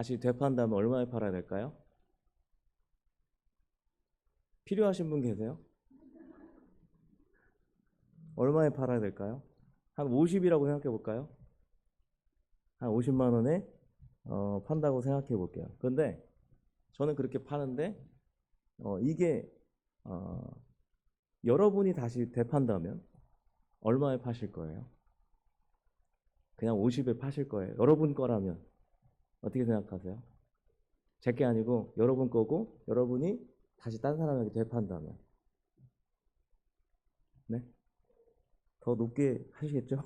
다시 되판다면 얼마에 팔아야 될까요? 필요하신 분 계세요? 얼마에 팔아야 될까요? 한 50이라고 생각해 볼까요? 한 50만 원에 판다고 생각해 볼게요. 그런데 저는 그렇게 파는데 이게 어, 여러분이 다시 되판다면 얼마에 파실 거예요? 그냥 50에 파실 거예요. 여러분 거라면 어떻게 생각하세요? 제 게 아니고 여러분 거고 여러분이 다시 딴 사람에게 되판다면 네? 더 높게 하시겠죠?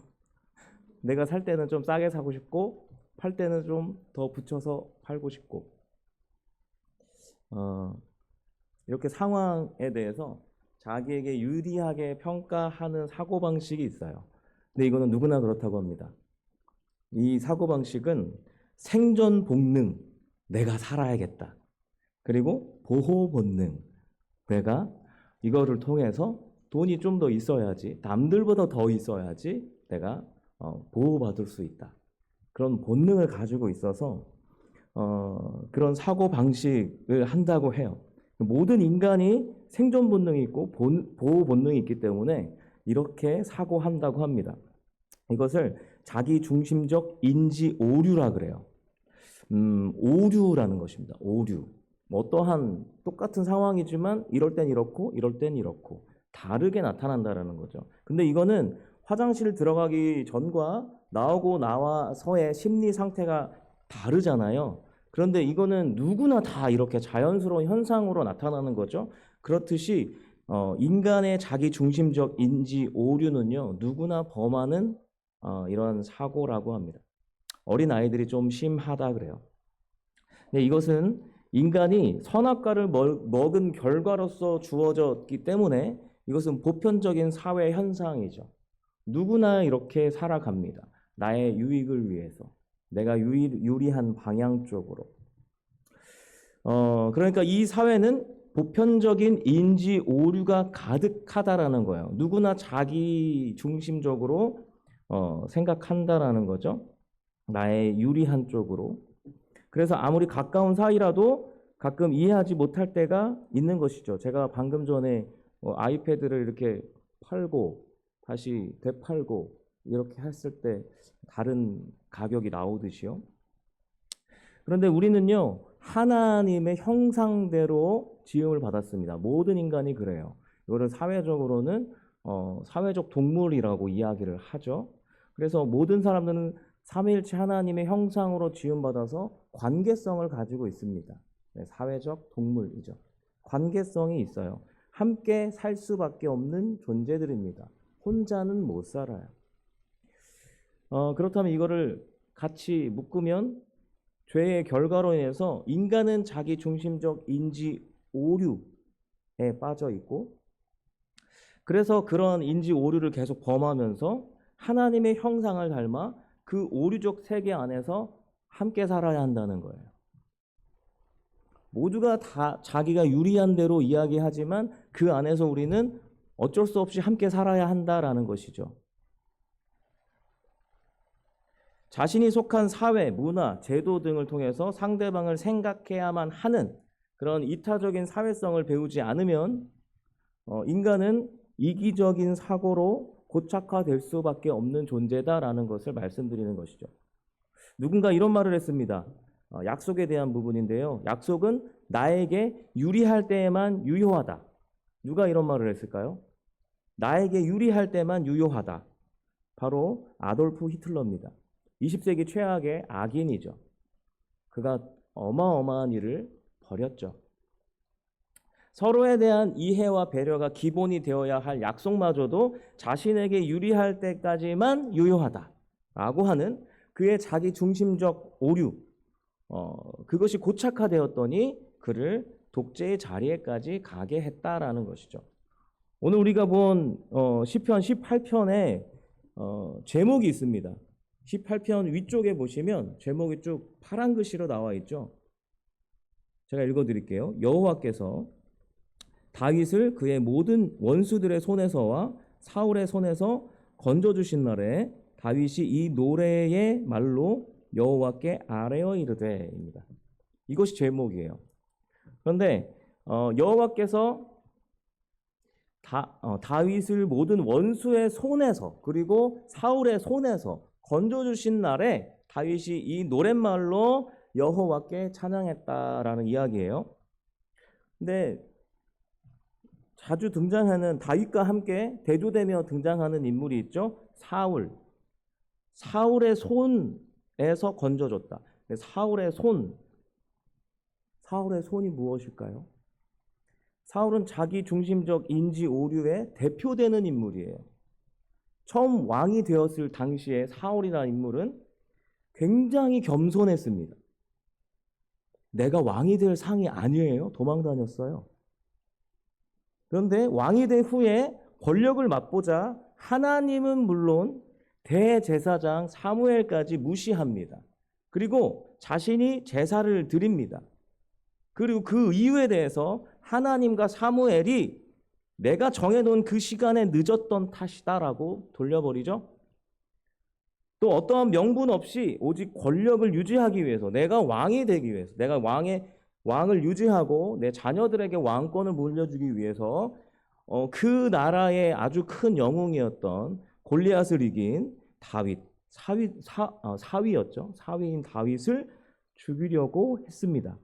내가 살 때는 좀 싸게 사고 싶고 팔 때는 좀 더 붙여서 팔고 싶고 어, 이렇게 상황에 대해서 자기에게 유리하게 평가하는 사고방식이 있어요. 근데 이거는 누구나 그렇다고 합니다. 이 사고방식은 생존 본능, 내가 살아야겠다. 그리고 보호 본능, 내가 이거를 통해서 돈이 좀 더 있어야지, 남들보다 더 있어야지 내가 보호받을 수 있다. 그런 본능을 가지고 있어서 그런 사고 방식을 한다고 해요. 모든 인간이 생존 본능이 있고 보호 본능이 있기 때문에 이렇게 사고한다고 합니다. 이것을 자기 중심적 인지 오류라 그래요. 오류라는 것입니다. 오류. 어떠한 똑같은 상황이지만 이럴 땐 이렇고 이럴 땐 이렇고 다르게 나타난다라는 거죠. 근데 이거는 화장실 들어가기 전과 나오고 나와서의 심리 상태가 다르잖아요. 그런데 이거는 누구나 다 이렇게 자연스러운 현상으로 나타나는 거죠. 그렇듯이 인간의 자기 중심적 인지 오류는요, 누구나 범하는 이런 사고라고 합니다. 어린 아이들이 좀 심하다 그래요. 근데 이것은 인간이 선악과를 먹은 결과로서 주어졌기 때문에 이것은 보편적인 사회 현상이죠. 누구나 이렇게 살아갑니다. 나의 유익을 위해서. 내가 유리한 방향 쪽으로. 그러니까 이 사회는 보편적인 인지 오류가 가득하다라는 거예요. 누구나 자기 중심적으로 생각한다라는 거죠. 나의 유리한 쪽으로. 그래서 아무리 가까운 사이라도 가끔 이해하지 못할 때가 있는 것이죠. 제가 방금 전에 아이패드를 이렇게 팔고 다시 되팔고 이렇게 했을 때 다른 가격이 나오듯이요. 그런데 우리는요, 하나님의 형상대로 지음을 받았습니다. 모든 인간이 그래요. 이거를 사회적으로는 사회적 동물이라고 이야기를 하죠. 그래서 모든 사람들은 삼위일체 하나님의 형상으로 지음받아서 관계성을 가지고 있습니다. 네, 사회적 동물이죠. 관계성이 있어요. 함께 살 수밖에 없는 존재들입니다. 혼자는 못 살아요. 그렇다면 이거를 같이 묶으면 죄의 결과로 인해서 인간은 자기 중심적 인지 오류에 빠져 있고, 그래서 그런 인지 오류를 계속 범하면서 하나님의 형상을 닮아 그 오류적 세계 안에서 함께 살아야 한다는 거예요. 모두가 다 자기가 유리한 대로 이야기하지만 그 안에서 우리는 어쩔 수 없이 함께 살아야 한다라는 것이죠. 자신이 속한 사회, 문화, 제도 등을 통해서 상대방을 생각해야만 하는 그런 이타적인 사회성을 배우지 않으면 인간은 이기적인 사고로 고착화될 수밖에 없는 존재다라는 것을 말씀드리는 것이죠. 누군가 이런 말을 했습니다. 약속에 대한 부분인데요. 약속은 나에게 유리할 때에만 유효하다. 누가 이런 말을 했을까요? 나에게 유리할 때만 유효하다. 바로 아돌프 히틀러입니다. 20세기 최악의 악인이죠. 그가 어마어마한 일을 벌였죠. 서로에 대한 이해와 배려가 기본이 되어야 할 약속마저도 자신에게 유리할 때까지만 유효하다라고 하는 그의 자기 중심적 오류, 그것이 고착화되었더니 그를 독재의 자리에까지 가게 했다라는 것이죠. 오늘 우리가 본 시편 18편에 제목이 있습니다. 18편 위쪽에 보시면 제목이 쭉 파란 글씨로 나와 있죠. 제가 읽어드릴게요. 여호와께서 다윗을 그의 모든 원수들의 손에서와 사울의 손에서 건져주신 날에 다윗이 이 노래의 말로 여호와께 아뢰어 이르되입니다. 이것이 제목이에요. 그런데 여호와께서 다윗을 모든 원수의 손에서 그리고 사울의 손에서 건져주신 날에 다윗이 이 노랫말로 여호와께 찬양했다라는 이야기예요. 근데 자주 등장하는 다윗과 함께 대조되며 등장하는 인물이 있죠. 사울. 사울의 손에서 건져줬다. 사울의 손이 무엇일까요? 사울은 자기 중심적 인지 오류의 대표되는 인물이에요. 처음 왕이 되었을 당시에 사울이라는 인물은 굉장히 겸손했습니다. 내가 왕이 될 상이 아니에요. 도망 다녔어요. 그런데 왕이 된 후에 권력을 맛보자 하나님은 물론 대제사장 사무엘까지 무시합니다. 그리고 자신이 제사를 드립니다. 그리고 그 이유에 대해서 하나님과 사무엘이 내가 정해놓은 그 시간에 늦었던 탓이다라고 돌려버리죠. 또 어떠한 명분 없이 오직 권력을 유지하기 위해서, 내가 왕이 되기 위해서, 내가 왕을 유지하고 내 자녀들에게 왕권을 물려주기 위해서 그 나라의 아주 큰 영웅이었던 골리앗을 이긴 다윗, 사위였죠. 사위인 다윗을 죽이려고 했습니다.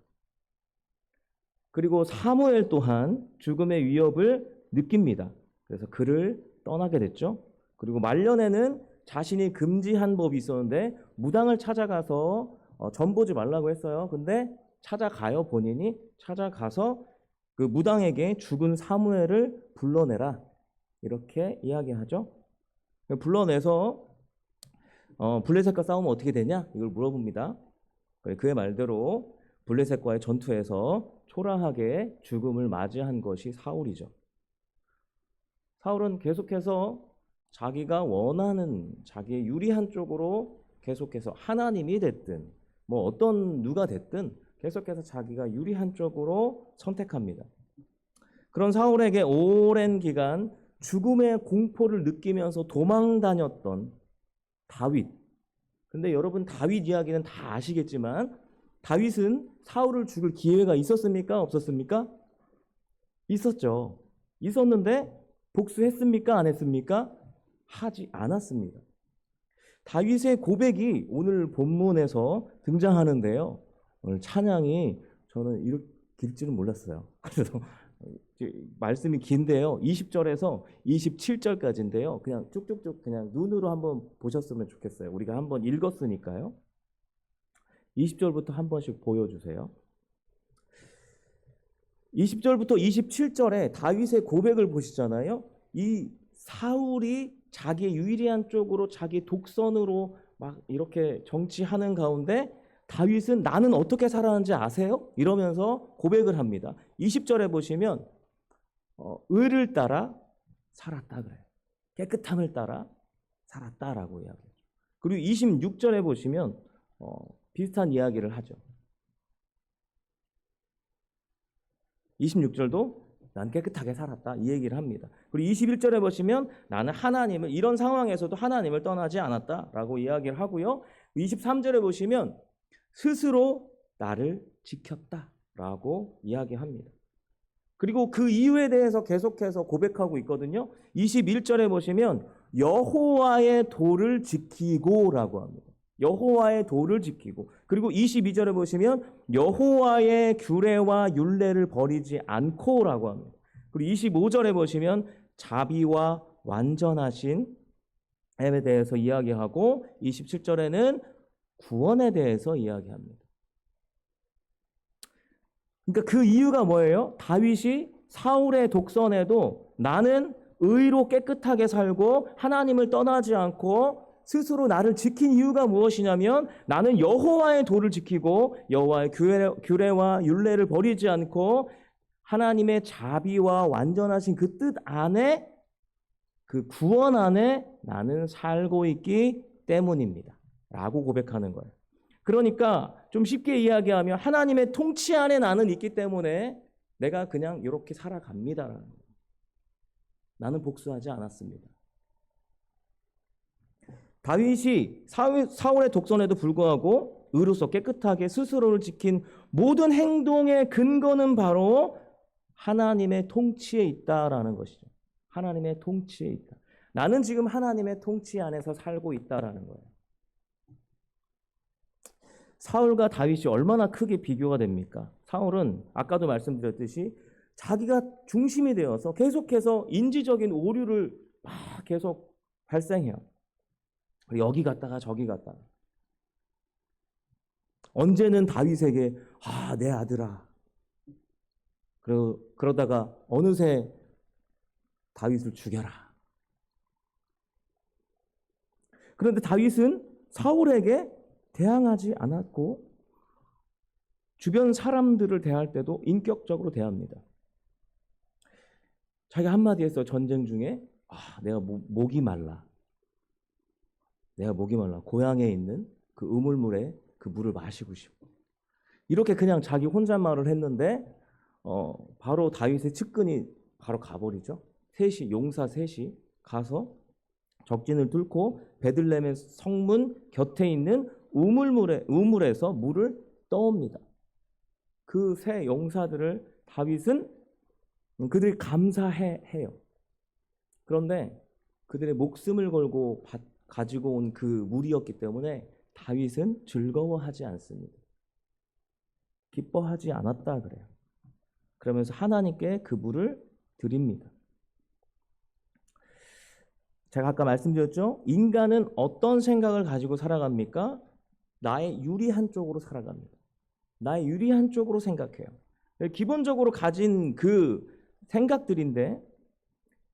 그리고 사무엘 또한 죽음의 위협을 느낍니다. 그래서 그를 떠나게 됐죠. 그리고 말년에는 자신이 금지한 법이 있었는데 무당을 찾아가서 전보지 말라고 했어요. 근데 찾아가요. 본인이 찾아가서 그 무당에게 죽은 사무엘을 불러내라 이렇게 이야기하죠. 불러내서 블레셋과 싸우면 어떻게 되냐 이걸 물어봅니다. 그의 말대로 블레셋과의 전투에서 초라하게 죽음을 맞이한 것이 사울이죠. 사울은 계속해서 자기가 원하는 자기의 유리한 쪽으로 계속해서 하나님이 됐든 뭐 누가 됐든 계속해서 자기가 유리한 쪽으로 선택합니다. 그런 사울에게 오랜 기간 죽음의 공포를 느끼면서 도망 다녔던 다윗. 근데 여러분 다윗 이야기는 다 아시겠지만 다윗은 사울을 죽일 기회가 있었습니까? 없었습니까? 있었죠. 있었는데 복수했습니까? 안 했습니까? 하지 않았습니다. 다윗의 고백이 오늘 본문에서 등장하는데요. 오늘 찬양이 저는 이렇게 길 줄은 몰랐어요. 그래서 말씀이 긴데요. 20절에서 27절까지인데요. 그냥 쭉쭉쭉 그냥 눈으로 한번 보셨으면 좋겠어요. 우리가 한번 읽었으니까요. 20절부터 한 번씩 보여주세요. 20절부터 27절에 다윗의 고백을 보시잖아요. 이 사울이 자기의 유리한 쪽으로 자기 독선으로 막 이렇게 정치하는 가운데 다윗은 나는 어떻게 살았는지 아세요? 이러면서 고백을 합니다. 20절에 보시면 의를 따라 살았다 그래요. 깨끗함을 따라 살았다라고 이야기해요. 그리고 26절에 보시면 비슷한 이야기를 하죠. 26절도 난 깨끗하게 살았다 이 얘기를 합니다. 그리고 21절에 보시면 나는 하나님을 이런 상황에서도 하나님을 떠나지 않았다라고 이야기를 하고요. 23절에 보시면 스스로 나를 지켰다라고 이야기합니다. 그리고 그 이유에 대해서 계속해서 고백하고 있거든요. 21절에 보시면 여호와의 도를 지키고라고 합니다. 여호와의 도를 지키고, 그리고 22절에 보시면 여호와의 규례와 율례를 버리지 않고라고 합니다. 그리고 25절에 보시면 자비와 완전하신 에 대해서 이야기하고 27절에는 구원에 대해서 이야기합니다. 그러니까 그 이유가 뭐예요? 다윗이 사울의 독선에도 나는 의로 깨끗하게 살고 하나님을 떠나지 않고 스스로 나를 지킨 이유가 무엇이냐면 나는 여호와의 도를 지키고 여호와의 규례와 율례를 버리지 않고 하나님의 자비와 완전하신 그 뜻 안에 그 구원 안에 나는 살고 있기 때문입니다. 라고 고백하는 거예요. 그러니까 좀 쉽게 이야기하면 하나님의 통치 안에 나는 있기 때문에 내가 그냥 이렇게 살아갑니다. 나는 복수하지 않았습니다. 다윗이 사울의 독선에도 불구하고 의로서 깨끗하게 스스로를 지킨 모든 행동의 근거는 바로 하나님의 통치에 있다라는 것이죠. 하나님의 통치에 있다. 나는 지금 하나님의 통치 안에서 살고 있다라는 거예요. 사울과 다윗이 얼마나 크게 비교가 됩니까? 사울은 아까도 말씀드렸듯이 자기가 중심이 되어서 계속해서 인지적인 오류를 막 계속 발생해요. 여기 갔다가 저기 갔다가. 언제는 다윗에게 내 아들아. 그러다가 어느새 다윗을 죽여라. 그런데 다윗은 사울에게 대항하지 않았고 주변 사람들을 대할 때도 인격적으로 대합니다. 자기 한마디에서 전쟁 중에 내가 목이 말라. 내가 목이 말라. 고향에 있는 그 우물물에 그 물을 마시고 싶어. 이렇게 그냥 자기 혼잣말을 했는데 바로 다윗의 측근이 바로 가버리죠. 용사 셋이 가서 적진을 뚫고 베들레헴의 성문 곁에 있는 우물에서 물을 떠옵니다. 그 세 용사들을 다윗은 그들이 감사해요. 그런데 그들의 목숨을 걸고 가지고 온 그 물이었기 때문에 다윗은 즐거워하지 않습니다. 기뻐하지 않았다 그래요. 그러면서 하나님께 그 물을 드립니다. 제가 아까 말씀드렸죠? 인간은 어떤 생각을 가지고 살아갑니까? 나의 유리한 쪽으로 살아갑니다. 나의 유리한 쪽으로 생각해요. 기본적으로 가진 그 생각들인데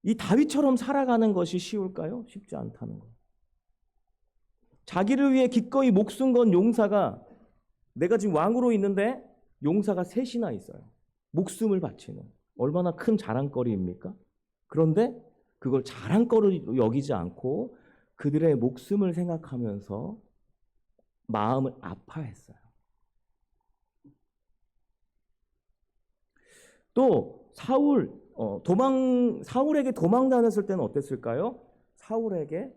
이 다윗처럼 살아가는 것이 쉬울까요? 쉽지 않다는 거예요. 자기를 위해 기꺼이 목숨 건 용사가 내가 지금 왕으로 있는데 용사가 셋이나 있어요. 목숨을 바치는 얼마나 큰 자랑거리입니까? 그런데 그걸 자랑거리로 여기지 않고 그들의 목숨을 생각하면서 마음을 아파했어요. 또 사울에게 도망 다녔을 때는 어땠을까요? 사울에게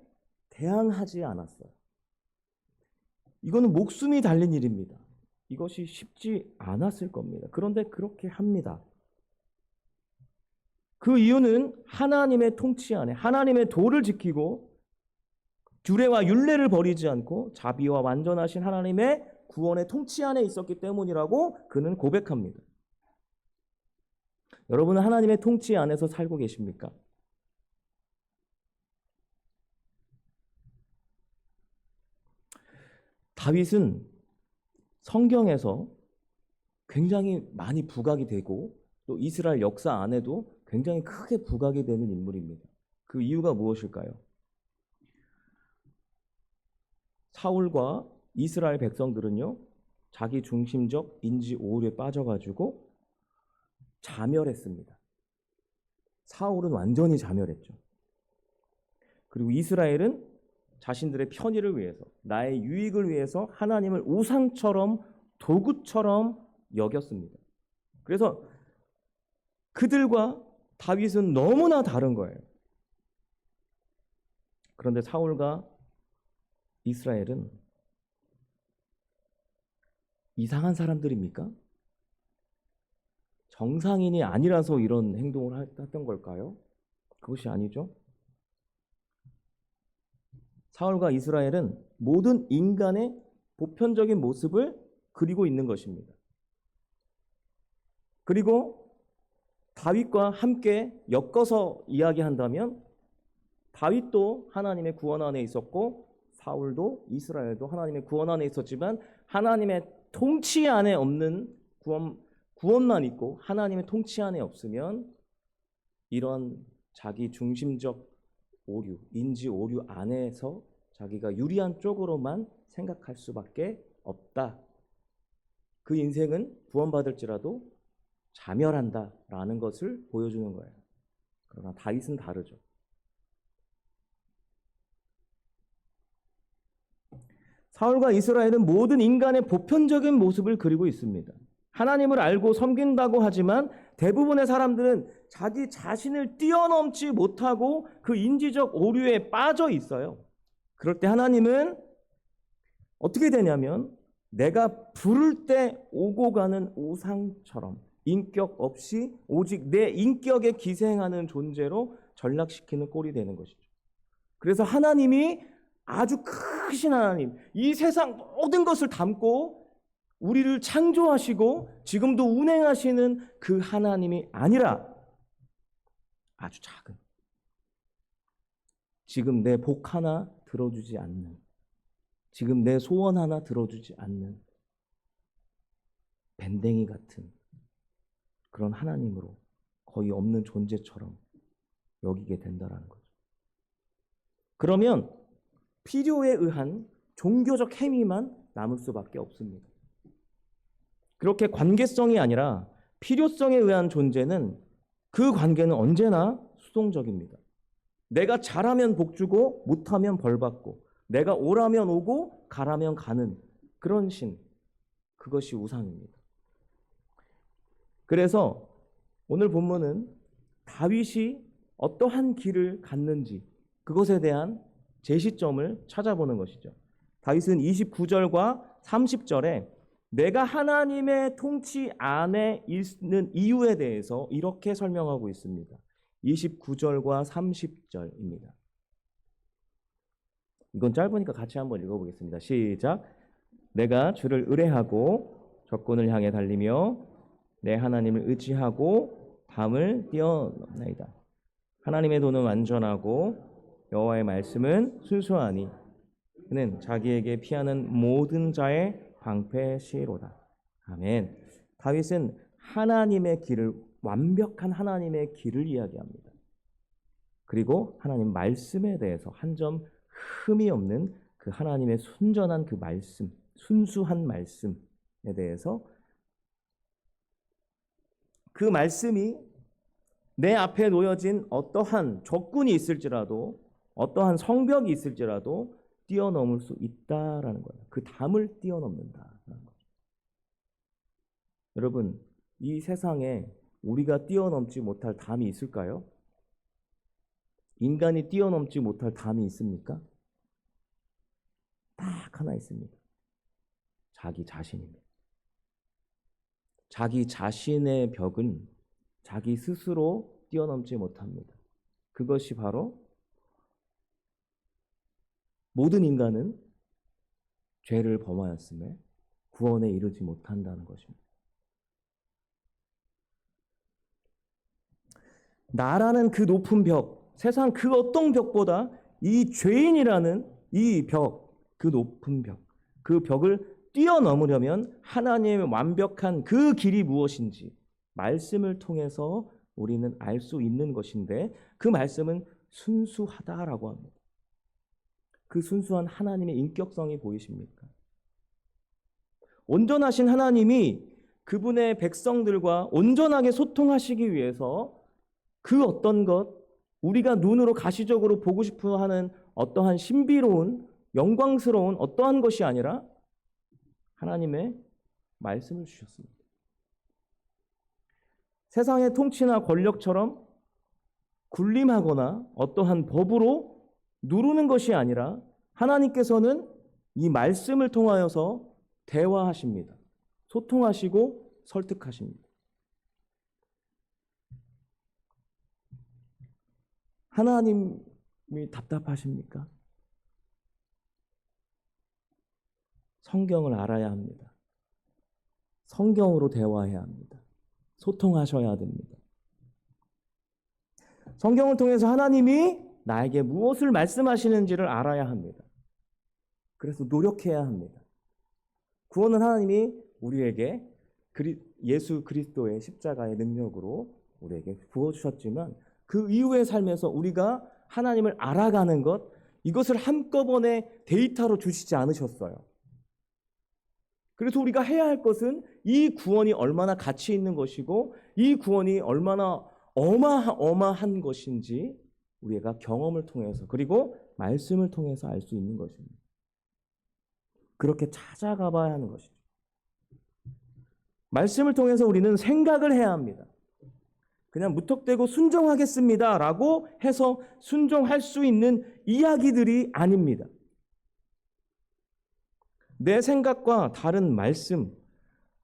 대항하지 않았어요. 이거는 목숨이 달린 일입니다. 이것이 쉽지 않았을 겁니다. 그런데 그렇게 합니다. 그 이유는 하나님의 통치 안에 하나님의 도를 지키고 규례와 율례를 버리지 않고 자비와 완전하신 하나님의 구원의 통치 안에 있었기 때문이라고 그는 고백합니다. 여러분은 하나님의 통치 안에서 살고 계십니까? 다윗은 성경에서 굉장히 많이 부각이 되고 또 이스라엘 역사 안에도 굉장히 크게 부각이 되는 인물입니다. 그 이유가 무엇일까요? 사울과 이스라엘 백성들은요, 자기 중심적 인지 오류에 빠져가지고 자멸했습니다. 사울은 완전히 자멸했죠. 그리고 이스라엘은 자신들의 편의를 위해서, 나의 유익을 위해서 하나님을 우상처럼 도구처럼 여겼습니다. 그래서 그들과 다윗은 너무나 다른 거예요. 그런데 사울과 이스라엘은 이상한 사람들입니까? 정상인이 아니라서 이런 행동을 했던 걸까요? 그것이 아니죠. 사울과 이스라엘은 모든 인간의 보편적인 모습을 그리고 있는 것입니다. 그리고 다윗과 함께 엮어서 이야기한다면 다윗도 하나님의 구원 안에 있었고 사울도 이스라엘도 하나님의 구원 안에 있었지만 하나님의 통치 안에 없는 구원만 있고 하나님의 통치 안에 없으면 이런 자기 중심적 오류, 인지 오류 안에서 자기가 유리한 쪽으로만 생각할 수밖에 없다. 그 인생은 구원받을지라도 자멸한다라는 것을 보여주는 거예요. 그러나 다윗은 다르죠. 사울과 이스라엘은 모든 인간의 보편적인 모습을 그리고 있습니다. 하나님을 알고 섬긴다고 하지만 대부분의 사람들은 자기 자신을 뛰어넘지 못하고 그 인지적 오류에 빠져 있어요. 그럴 때 하나님은 어떻게 되냐면 내가 부를 때 오고 가는 우상처럼 인격 없이 오직 내 인격에 기생하는 존재로 전락시키는 꼴이 되는 것이죠. 그래서 하나님이 아주 크신 하나님, 이 세상 모든 것을 담고 우리를 창조하시고 지금도 운행하시는 그 하나님이 아니라 아주 작은, 지금 내 복 하나 들어주지 않는, 지금 내 소원 하나 들어주지 않는 밴댕이 같은 그런 하나님으로 거의 없는 존재처럼 여기게 된다라는 거죠. 그러면 필요에 의한 종교적 행위만 남을 수밖에 없습니다. 그렇게 관계성이 아니라 필요성에 의한 존재는 그 관계는 언제나 수동적입니다. 내가 잘하면 복 주고 못하면 벌 받고 내가 오라면 오고 가라면 가는 그런 신, 그것이 우상입니다. 그래서 오늘 본문은 다윗이 어떠한 길을 갔는지 그것에 대한 제시점을 찾아보는 것이죠. 다윗은 29절과 30절에 내가 하나님의 통치 안에 있는 이유에 대해서 이렇게 설명하고 있습니다. 29절과 30절입니다. 이건 짧으니까 같이 한번 읽어보겠습니다. 시작. 내가 주를 의뢰하고 적군을 향해 달리며 내 하나님을 의지하고 밤을 뛰어넘나이다. 하나님의 도는 완전하고 여호와의 말씀은 순수하니 그는 자기에게 피하는 모든 자의 방패시로다. 아멘. 다윗은 하나님의 길을, 완벽한 하나님의 길을 이야기합니다. 그리고 하나님 말씀에 대해서 한 점 흠이 없는 그 하나님의 순전한 그 말씀, 순수한 말씀에 대해서 그 말씀이 내 앞에 놓여진 어떠한 적군이 있을지라도 어떠한 성벽이 있을지라도 뛰어넘을 수 있다라는 거예요. 그 담을 뛰어넘는다라는 거죠. 여러분, 이 세상에 우리가 뛰어넘지 못할 담이 있을까요? 인간이 뛰어넘지 못할 담이 있습니까? 딱 하나 있습니다. 자기 자신입니다. 자기 자신의 벽은 자기 스스로 뛰어넘지 못합니다. 그것이 바로 모든 인간은 죄를 범하였음에 구원에 이르지 못한다는 것입니다. 나라는 그 높은 벽, 세상 그 어떤 벽보다 이 죄인이라는 이 벽, 그 높은 벽, 그 벽을 뛰어넘으려면 하나님의 완벽한 그 길이 무엇인지 말씀을 통해서 우리는 알 수 있는 것인데 그 말씀은 순수하다라고 합니다. 그 순수한 하나님의 인격성이 보이십니까? 온전하신 하나님이 그분의 백성들과 온전하게 소통하시기 위해서 그 어떤 것, 우리가 눈으로 가시적으로 보고 싶어 하는 어떠한 신비로운 영광스러운 어떠한 것이 아니라 하나님의 말씀을 주셨습니다. 세상의 통치나 권력처럼 군림하거나 어떠한 법으로 누르는 것이 아니라 하나님께서는 이 말씀을 통하여서 대화하십니다. 소통하시고 설득하십니다. 하나님이 답답하십니까? 성경을 알아야 합니다. 성경으로 대화해야 합니다. 소통하셔야 됩니다. 성경을 통해서 하나님이 나에게 무엇을 말씀하시는지를 알아야 합니다. 그래서 노력해야 합니다. 구원은 하나님이 우리에게 예수 그리스도의 십자가의 능력으로 우리에게 부어주셨지만 그 이후의 삶에서 우리가 하나님을 알아가는 것, 이것을 한꺼번에 데이터로 주시지 않으셨어요. 그래서 우리가 해야 할 것은 이 구원이 얼마나 가치 있는 것이고 이 구원이 얼마나 어마어마한 것인지 우리가 경험을 통해서 그리고 말씀을 통해서 알 수 있는 것입니다. 그렇게 찾아가 봐야 하는 것이죠. 말씀을 통해서 우리는 생각을 해야 합니다. 그냥 무턱대고 순종하겠습니다 라고 해서 순종할 수 있는 이야기들이 아닙니다. 내 생각과 다른 말씀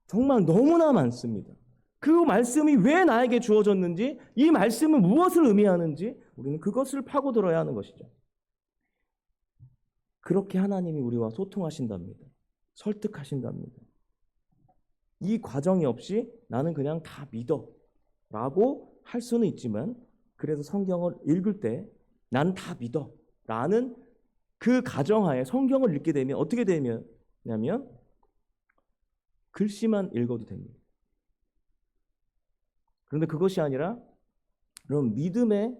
정말 너무나 많습니다. 그 말씀이 왜 나에게 주어졌는지, 이 말씀은 무엇을 의미하는지 우리는 그것을 파고들어야 하는 것이죠. 그렇게 하나님이 우리와 소통하신답니다. 설득하신답니다. 이 과정이 없이 나는 그냥 다 믿어 라고 할 수는 있지만, 그래서 성경을 읽을 때 난 다 믿어 라는 그 가정하에 성경을 읽게 되면 어떻게 되냐면 글씨만 읽어도 됩니다. 그런데 그것이 아니라, 그럼 믿음의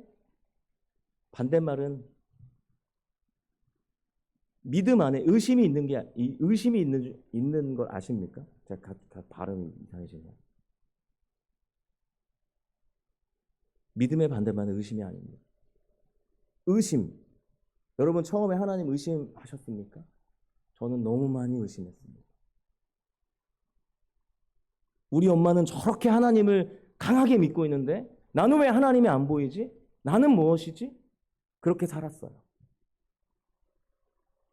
반대말은, 믿음 안에 의심이 있는 게, 의심이 있는 걸 아십니까? 제가 발음이 이상해지네요. 믿음의 반대말은 의심이 아닙니다. 의심. 여러분 처음에 하나님 의심하셨습니까? 저는 너무 많이 의심했습니다. 우리 엄마는 저렇게 하나님을 강하게 믿고 있는데 나는 왜 하나님이 안 보이지? 나는 무엇이지? 그렇게 살았어요.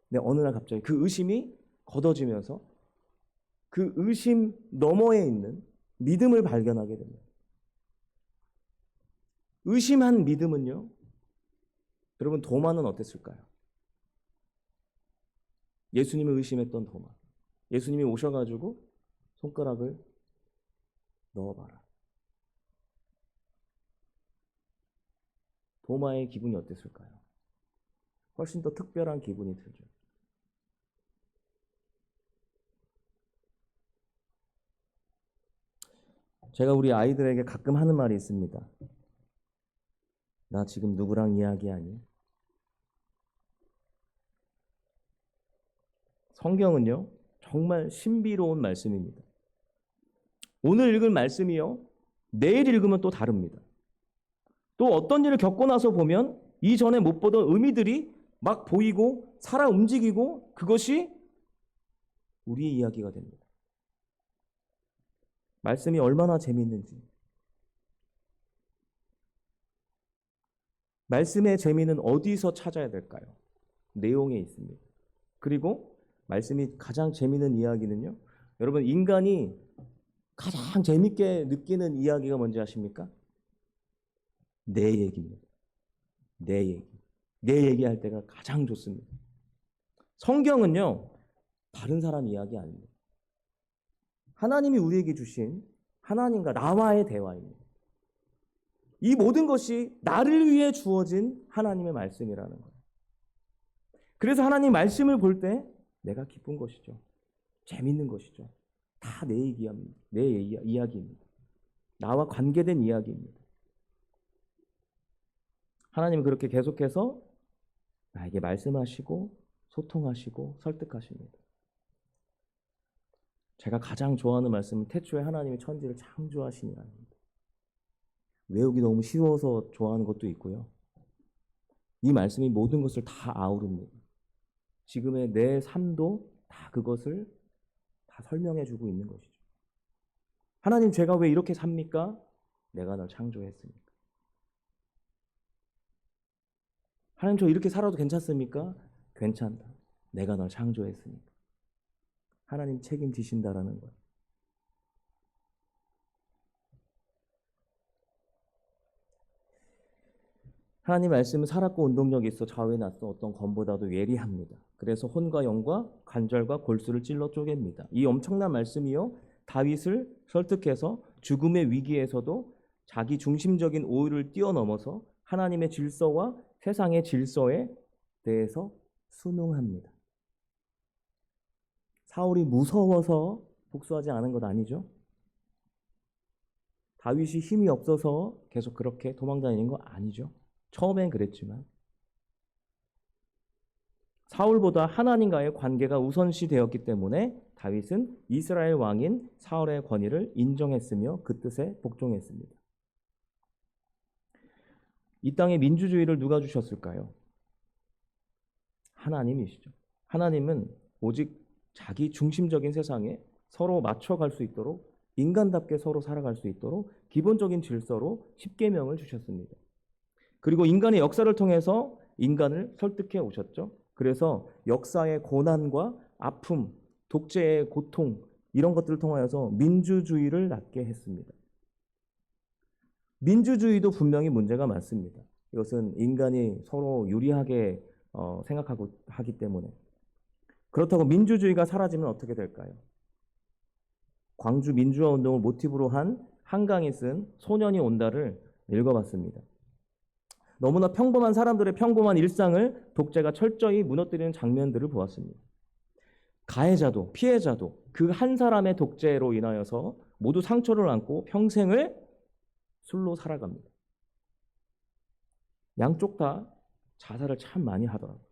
근데 어느 날 갑자기 그 의심이 걷어지면서 그 의심 너머에 있는 믿음을 발견하게 됩니다. 의심한 믿음은요, 여러분 도마는 어땠을까요? 예수님을 의심했던 도마. 예수님이 오셔가지고 손가락을 넣어봐라. 도마의 기분이 어땠을까요? 훨씬 더 특별한 기분이 들죠. 제가 우리 아이들에게 가끔 하는 말이 있습니다. 나 지금 누구랑 이야기하니? 성경은요, 정말 신비로운 말씀입니다. 오늘 읽을 말씀이요, 내일 읽으면 또 다릅니다. 또 어떤 일을 겪고 나서 보면 이전에 못 보던 의미들이 막 보이고 살아 움직이고, 그것이 우리의 이야기가 됩니다. 말씀이 얼마나 재미있는지. 말씀의 재미는 어디서 찾아야 될까요? 내용에 있습니다. 그리고 말씀이 가장 재미있는 이야기는요, 여러분 인간이 가장 재밌게 느끼는 이야기가 뭔지 아십니까? 내 얘기입니다. 내 얘기. 내 얘기할 때가 가장 좋습니다. 성경은요, 다른 사람 이야기 아닙니다. 하나님이 우리에게 주신 하나님과 나와의 대화입니다. 이 모든 것이 나를 위해 주어진 하나님의 말씀이라는 거예요. 그래서 하나님 말씀을 볼 때 내가 기쁜 것이죠. 재밌는 것이죠. 다 내 얘기입니다. 내 이야기입니다. 나와 관계된 이야기입니다. 하나님은 그렇게 계속해서 나에게 말씀하시고 소통하시고 설득하십니다. 제가 가장 좋아하는 말씀은 태초에 하나님이 천지를 창조하시니라입니다. 외우기 너무 쉬워서 좋아하는 것도 있고요. 이 말씀이 모든 것을 다 아우릅니다. 지금의 내 삶도 다 그것을 다 설명해주고 있는 것이죠. 하나님, 제가 왜 이렇게 삽니까? 내가 널 창조했으니까. 하나님, 저 이렇게 살아도 괜찮습니까? 괜찮다. 내가 널 창조했으니까. 하나님 책임지신다라는 거예요. 하나님 말씀은 살았고 운동력이 있어 좌우에 낯선 어떤 검보다도 예리합니다. 그래서 혼과 영과 관절과 골수를 찔러 쪼갭니다. 이 엄청난 말씀이요, 다윗을 설득해서 죽음의 위기에서도 자기 중심적인 오해를 뛰어넘어서 하나님의 질서와 세상의 질서에 대해서 순응합니다. 사울이 무서워서 복수하지 않은 것 아니죠? 다윗이 힘이 없어서 계속 그렇게 도망다니는 거 아니죠? 처음엔 그랬지만 사울보다 하나님과의 관계가 우선시 되었기 때문에 다윗은 이스라엘 왕인 사울의 권위를 인정했으며 그 뜻에 복종했습니다. 이 땅에 민주주의를 누가 주셨을까요? 하나님이시죠. 하나님은 오직 자기 중심적인 세상에 서로 맞춰갈 수 있도록, 인간답게 서로 살아갈 수 있도록 기본적인 질서로 십계명을 주셨습니다. 그리고 인간의 역사를 통해서 인간을 설득해 오셨죠. 그래서 역사의 고난과 아픔, 독재의 고통 이런 것들을 통하여서 민주주의를 낳게 했습니다. 민주주의도 분명히 문제가 많습니다. 이것은 인간이 서로 유리하게 생각하고 하기 때문에. 그렇다고 민주주의가 사라지면 어떻게 될까요? 광주 민주화 운동을 모티브로 한 한강이 쓴 소년이 온다를 읽어봤습니다. 너무나 평범한 사람들의 평범한 일상을 독재가 철저히 무너뜨리는 장면들을 보았습니다. 가해자도 피해자도 그 한 사람의 독재로 인하여서 모두 상처를 안고 평생을 술로 살아갑니다. 양쪽 다 자살을 참 많이 하더라고요.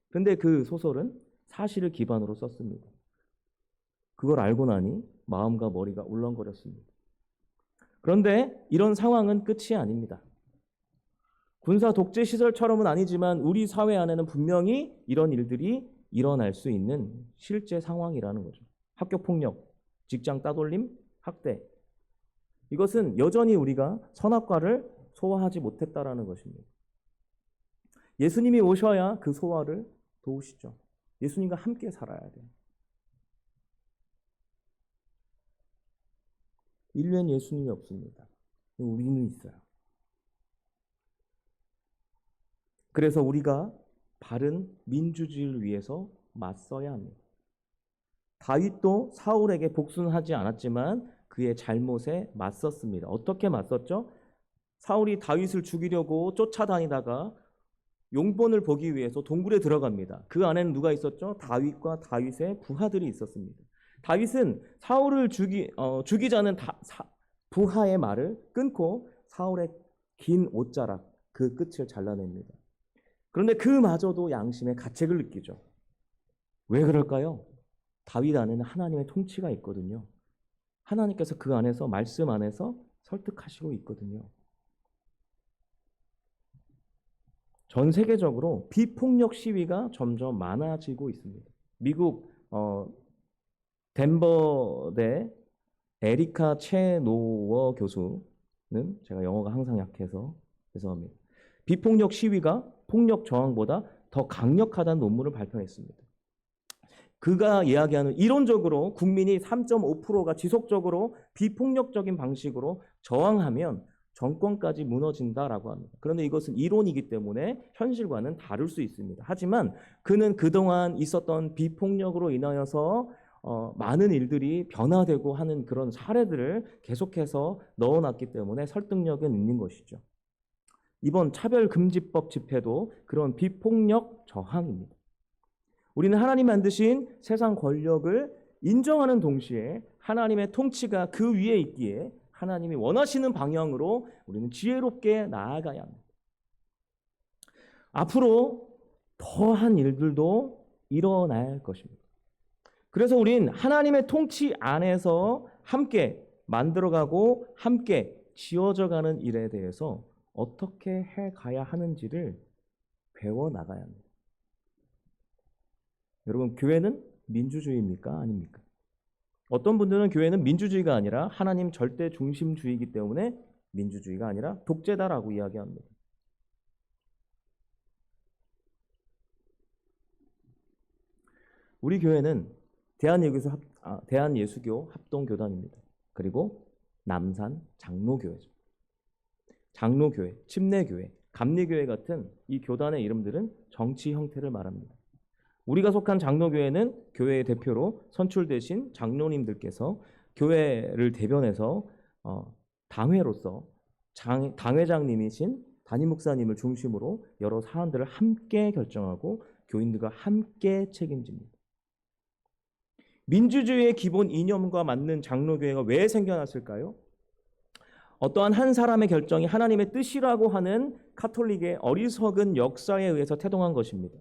근데 그 소설은 사실을 기반으로 썼습니다. 그걸 알고 나니 마음과 머리가 울렁거렸습니다. 그런데 이런 상황은 끝이 아닙니다. 군사 독재 시절처럼은 아니지만 우리 사회 안에는 분명히 이런 일들이 일어날 수 있는 실제 상황이라는 거죠. 학교 폭력, 직장 따돌림, 학대. 이것은 여전히 우리가 선악과를 소화하지 못했다라는 것입니다. 예수님이 오셔야 그 소화를 도우시죠. 예수님과 함께 살아야 돼요. 인류엔 예수님이 없습니다. 우리는 있어요. 그래서 우리가 바른 민주주의를 위해서 맞서야 합니다. 다윗도 사울에게 복수는 하지 않았지만 그의 잘못에 맞섰습니다. 어떻게 맞섰죠? 사울이 다윗을 죽이려고 쫓아다니다가 용본을 보기 위해서 동굴에 들어갑니다. 그 안에는 누가 있었죠? 다윗과 다윗의 부하들이 있었습니다. 다윗은 사울을 죽이자는 부하의 말을 끊고 사울의 긴 옷자락 그 끝을 잘라냅니다. 그런데 그마저도 양심의 가책을 느끼죠. 왜 그럴까요? 다윗 안에는 하나님의 통치가 있거든요. 하나님께서 그 안에서 말씀 안에서 설득하시고 있거든요. 전 세계적으로 비폭력 시위가 점점 많아지고 있습니다. 미국 덴버대 에리카 체노워 교수는 제가 영어가 항상 약해서 죄송합니다. 비폭력 시위가 폭력 저항보다 더 강력하다는 논문을 발표했습니다. 그가 이야기하는 이론적으로 국민이 3.5%가 지속적으로 비폭력적인 방식으로 저항하면 정권까지 무너진다라고 합니다. 그런데 이것은 이론이기 때문에 현실과는 다를 수 있습니다. 하지만 그는 그동안 있었던 비폭력으로 인하여서 많은 일들이 변화되고 하는 그런 사례들을 계속해서 넣어놨기 때문에 설득력은 있는 것이죠. 이번 차별금지법 집회도 그런 비폭력 저항입니다. 우리는 하나님 만드신 세상 권력을 인정하는 동시에 하나님의 통치가 그 위에 있기에 하나님이 원하시는 방향으로 우리는 지혜롭게 나아가야 합니다. 앞으로 더한 일들도 일어날 것입니다. 그래서 우린 하나님의 통치 안에서 함께 만들어가고 함께 지어져가는 일에 대해서 어떻게 해가야 하는지를 배워나가야 합니다. 여러분, 교회는 민주주의입니까? 아닙니까? 어떤 분들은 교회는 민주주의가 아니라 하나님 절대 중심주의이기 때문에 민주주의가 아니라 독재다라고 이야기합니다. 우리 교회는 대한예수교 합동교단입니다. 그리고 남산 장로교회죠. 장로교회, 침례교회, 감리교회 같은 이 교단의 이름들은 정치 형태를 말합니다. 우리가 속한 장로교회는 교회의 대표로 선출되신 장로님들께서 교회를 대변해서 당회로서 당회장님이신 담임 목사님을 중심으로 여러 사안들을 함께 결정하고 교인들과 함께 책임집니다. 민주주의의 기본 이념과 맞는 장로교회가 왜 생겨났을까요? 어떠한 한 사람의 결정이 하나님의 뜻이라고 하는 카톨릭의 어리석은 역사에 의해서 태동한 것입니다.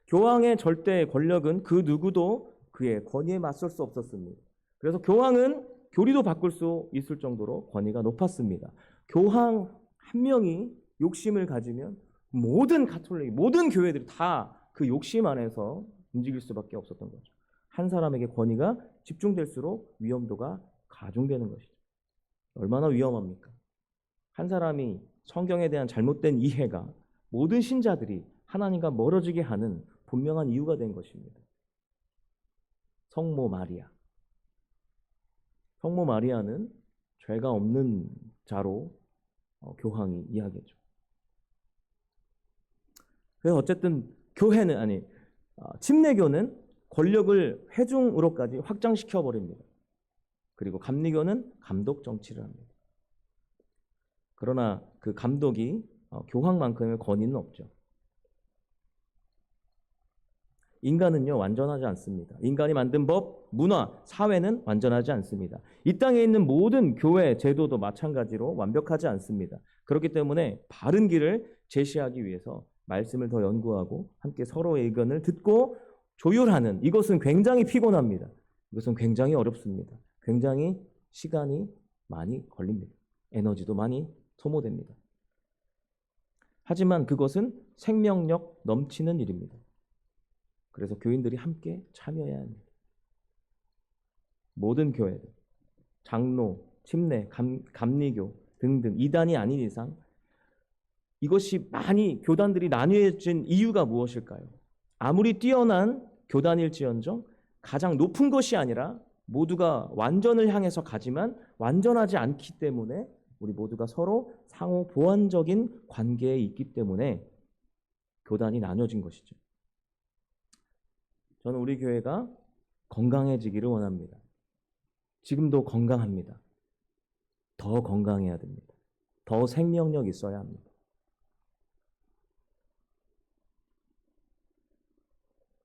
교황의 절대 권력은 그 누구도 그의 권위에 맞설 수 없었습니다. 그래서 교황은 교리도 바꿀 수 있을 정도로 권위가 높았습니다. 교황 한 명이 욕심을 가지면 모든 카톨릭, 모든 교회들이 다 그 욕심 안에서 움직일 수밖에 없었던 거죠. 한 사람에게 권위가 집중될수록 위험도가 가중되는 것이죠. 얼마나 위험합니까? 한 사람이 성경에 대한 잘못된 이해가 모든 신자들이 하나님과 멀어지게 하는 분명한 이유가 된 것입니다. 성모 마리아. 성모 마리아는 죄가 없는 자로 교황이 이야기했죠. 그래서 어쨌든 침례교는 권력을 회중으로까지 확장시켜 버립니다. 그리고 감리교는 감독 정치를 합니다. 그러나 그 감독이 교황만큼의 권위는 없죠. 인간은요, 완전하지 않습니다. 인간이 만든 법, 문화, 사회는 완전하지 않습니다. 이 땅에 있는 모든 교회, 제도도 마찬가지로 완벽하지 않습니다. 그렇기 때문에 바른 길을 제시하기 위해서 말씀을 더 연구하고 함께 서로의 의견을 듣고 조율하는, 이것은 굉장히 피곤합니다. 이것은 굉장히 어렵습니다. 굉장히 시간이 많이 걸립니다. 에너지도 많이 소모됩니다. 하지만 그것은 생명력 넘치는 일입니다. 그래서 교인들이 함께 참여해야 합니다. 모든 교회들, 장로, 침례, 감리교 등등 이단이 아닌 이상 이것이 많이 교단들이 나뉘어진 이유가 무엇일까요? 아무리 뛰어난 교단일지언정 가장 높은 것이 아니라 모두가 완전을 향해서 가지만 완전하지 않기 때문에 우리 모두가 서로 상호 보완적인 관계에 있기 때문에 교단이 나눠진 것이죠. 저는 우리 교회가 건강해지기를 원합니다. 지금도 건강합니다. 더 건강해야 됩니다. 더 생명력 있어야 합니다.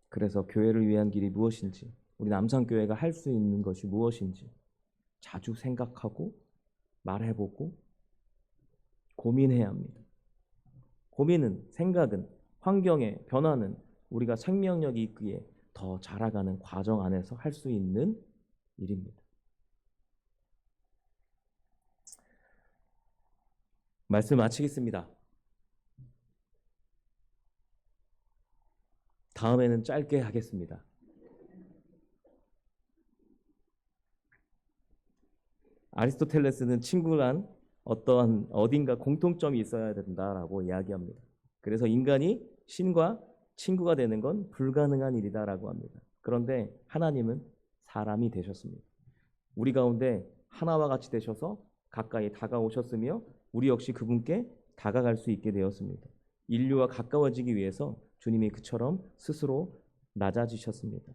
그래서 교회를 위한 길이 무엇인지, 우리 남산교회가 할 수 있는 것이 무엇인지 자주 생각하고 말해보고 고민해야 합니다. 고민은, 생각은, 환경의 변화는 우리가 생명력이 있기에 더 자라가는 과정 안에서 할 수 있는 일입니다. 말씀 마치겠습니다. 다음에는 짧게 하겠습니다. 아리스토텔레스는 친구란 어딘가 공통점이 있어야 된다라고 이야기합니다. 그래서 인간이 신과 친구가 되는 건 불가능한 일이다라고 합니다. 그런데 하나님은 사람이 되셨습니다. 우리 가운데 하나와 같이 되셔서 가까이 다가오셨으며 우리 역시 그분께 다가갈 수 있게 되었습니다. 인류와 가까워지기 위해서 주님이 그처럼 스스로 낮아지셨습니다.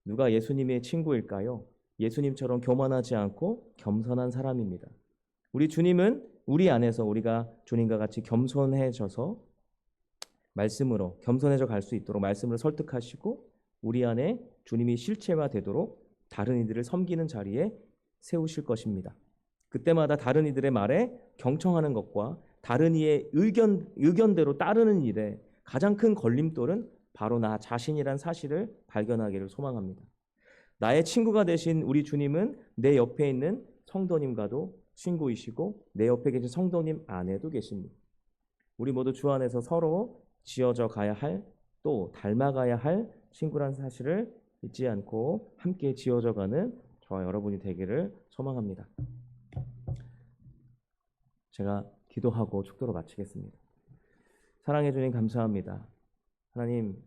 누가 예수님의 친구일까요? 예수님처럼 교만하지 않고 겸손한 사람입니다. 우리 주님은 우리 안에서 우리가 주님과 같이 겸손해져서 말씀으로 겸손해져 갈 수 있도록 말씀으로 설득하시고 우리 안에 주님이 실체화되도록 다른 이들을 섬기는 자리에 세우실 것입니다. 그때마다 다른 이들의 말에 경청하는 것과 다른 이의 의견대로 따르는 일에 가장 큰 걸림돌은 바로 나 자신이란 사실을 발견하기를 소망합니다. 나의 친구가 되신 우리 주님은 내 옆에 있는 성도님과도 친구이시고 내 옆에 계신 성도님 안에도 계십니다. 우리 모두 주 안에서 서로 지어져 가야 할, 또 닮아가야 할 친구란 사실을 잊지 않고 함께 지어져 가는 저와 여러분이 되기를 소망합니다. 제가 기도하고 축도로 마치겠습니다. 사랑해 주님 감사합니다. 하나님,